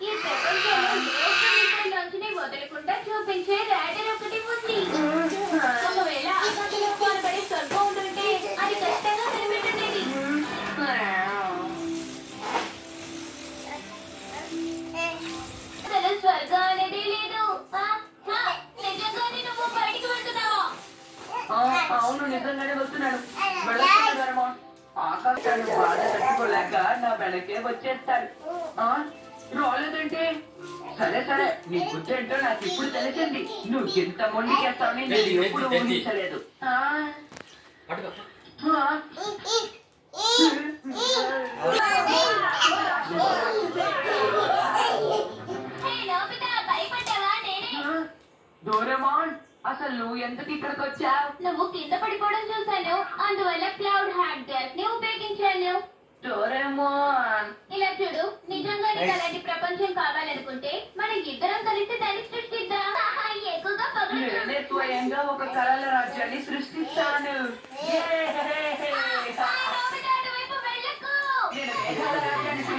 ఈ ప్రపంచంలో ఏ ఒక్క విషయంలోంచి వదలకుండా చూపించే ర్యాడర్ ఒకటి ఉంది. ఒకవేళ ఆకాశంలో పాల్పడే స్వర్గం ఉంటుంటే అది ఖచ్చితంగా కనిపెట్టుండేది. అసలు స్వర్గం అనేది లేదు. నిజంగానే నువ్వు బయటికి వెళ్తున్నావా? అవును, నిజంగానే వస్తున్నాడు. వెళ్ళొస్తున్నాడేమో. ఆకాశాన్ని బాధ తట్టుకోలేక నా వెనకే వచ్చేస్తాడు. రాలేదంటే సరే సరే, నీ బుద్ధి ఏంటో నాకు ఇప్పుడు తెలిసింది. నువ్వు ఎంత మొండికేస్తావని నేను ఎప్పుడు ఊహించలేదు. డోరేమాన్, అసలు నువ్వు ఎందుకు ఇక్కడికి వచ్చావు? నువ్వు కింద పడిపోవడం చూశాను, అందువల్ల క్లౌడ్ హ్యాక్ గ్యాస్ ని ఉపయోగించాను. డోరేమాన్, ఇలా చూడు, నిజంగా నీకు అలాంటి ప్రపంచం కావాలనుకుంటే మనం ఇద్దరం కలిసి దాన్ని సృష్టిద్దాం. ఎక్కువగా నేనే స్వయంగా ఒక కళల రాజ్యాన్ని